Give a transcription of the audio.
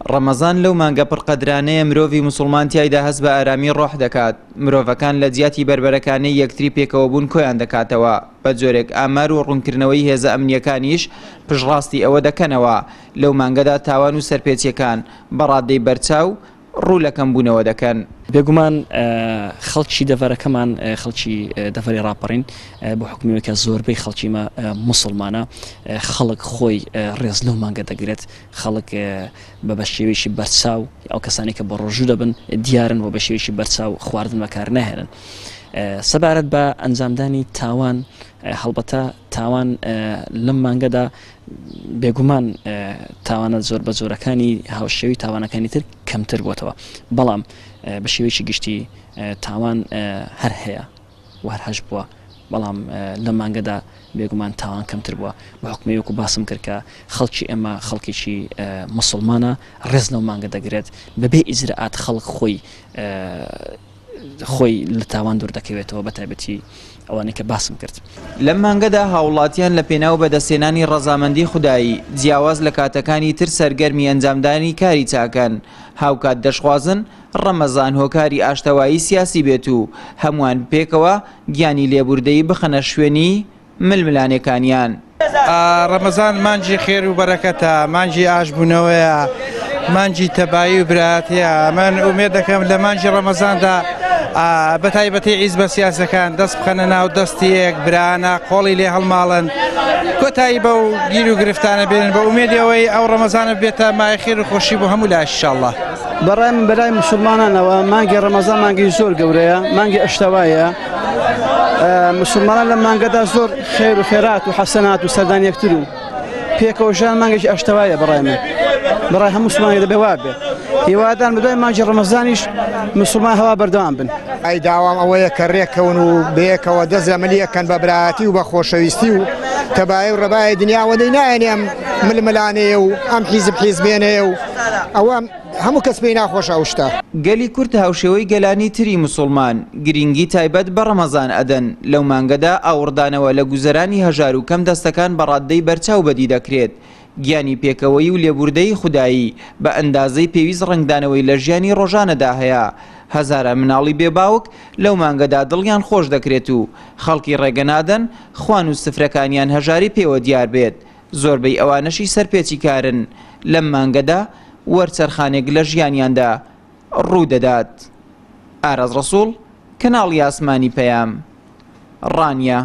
ڕەمەزان لەو مانگە پڕقەدرانەیە مرۆڤی موسڵمان تیایدا هەست بە ئارامی ڕۆح دەکات. مرۆڤەکان لە جیاتی بربەرەکانەی یەکتری پێکەوە بوون کۆیان دەکاتەوە. بە جۆرێک ئامار و ڕوونکردنەوەی هێزە ئەمنیەکانیش پشتڕاستی ئەوە دەکەنەوە لەو مانگەدا تاوان و سەرپێچیەکان بەڕادەی بەرچاو ڕوو لە کەمبوونەوە دەکەن. بێگومان خەڵکی دەڤەرەکەمان خەڵکی دەڤەری ڕاپەڕین بۆ حکومیەوەی کە زۆربەی خەڵکیمە موسڵمانە خەڵک خۆی ڕێز لەو مانگە دەگرێت خەڵک بە بەشێوەیەکی بەرچاو ئەو کەسانی کە بە ڕۆژوو دەبن دیارن و بە شێوەیەکی بەرچاو خواردن بەکار ناهێنن. سەبارەت بە ئەنجامدانی تاوان هەڵبەتە تاوان لەم مانگەدا بێگومان تاوانە زۆر بە زۆرەکانی هاوشێوی تاوانەکانی تر کەمتر بووتەوە، بەڵام بە شێوەیەکی گشتی تاوان هەر هەیە و هەر هەش بووە، بەڵام لە مانگەدا بێگومان تاوان کەمتر بووە. بە حکومەوەکو باسم کرد کە خەڵکی ئێمە خەڵکێکی موسڵمانە ڕێز لەو مانگە دەگرێت بەبێ ئیجرئات خەڵک خۆی لە تاوان دوور دەکەوێتەوە بە تایبەتی ئەوانەی کە باسم کرد. لەم مانگەدا هاوڵاتیان لە پێناو بەدەستێنانی ڕەزامەندی خودایی جیاواز لە کاتەکانی تر سەرگەرمی ئەنجامدانی کاری چاکەن. هاوکات دەشخوازن ڕەمەزان هۆکاری ئاشتەوایی سیاسی بێت و هەمووان پێکەوە گیانی لێبوردەیی بخەنە شوێنی ململانەکانیان. ڕەمەزان مانجی خێر و بەرەکەتە، مانجی ئاشبوونەوەیە، مانجی تەبایی و براتەیە. من ئومێد دەکەم لە مانجی ڕەمەزاندا بە تایبەتی عیز بە سیاسەکان دەست بخەنە ناو دەستی یەک برانە قۆڵی لێ هەڵماڵن کۆتایی بە و گیر و گرفتانە بێنن بە ئومێدیەوەی ئەو ڕەمەزانە بێتە مای خێر و خۆشی بۆ هەموو لای ئینشاءالله. بەڕای من بەلای موسڵمانانەوە مانگی ڕەمەزان مانگی زۆر گەورەیە، مانگی ئەشتەوایە. موسڵمانان لە مانگەدا زۆر خێر و خێرات و حەسەنات و سەردان یەکتر و پێکەوەژان مانگێکی ئەشتەوایە. بەڕای من بەڕای هەموو موسڵمانێک دەبێ وا بێ هیوادان بەدوای مانگی ڕەمەزانیش موسڵمان هەوا بەردەوام بن. ئای داوام ئەوەیە کە ڕێکەون و بەیەکەوە دەستەمەلیەکەن بە برایەتی و بە خۆشەویستی و تەبایی و ڕەبای دنیاوەدەی نایەنێ ئەم ململانەیە و ئەم حیزبێنەیە و ئەوە هەموو کەس پێی ناخۆشە ئەو شتە. گەلی کورد هاوشێوەی گەلانی تری موسڵمان گرنگی تایبەت بە ڕەمەزان ئەدەن. لەو مانگەدا ئاوردانەوە لە گوزەرانی هەژار و کەم دەستەکان بەڕادەی بەرچاو بەدی دەکرێت. گیانی پێکەوەی و لێبوردەی خودایی بە ئەندازەی پێویست ڕنگدانەوەی لە ژیانی ڕۆژانەدا هەیە. هەزارە مناڵی بێباوک لەو مانگەدا دڵیان خۆش دەکرێت و خەڵکی ڕێگەنادەن خوان و سفرەکانیان هەژاری پێوە دیار بێت. زۆربەی ئەوانەشی سەرپێچی کارن لەم مانگەدا وەرچەرخانێک لە ژیانیاندا ڕوو دەدات. ئاراز ڕەسوڵ، کەناڵی ئاسمانی پەیام، ڕانیا.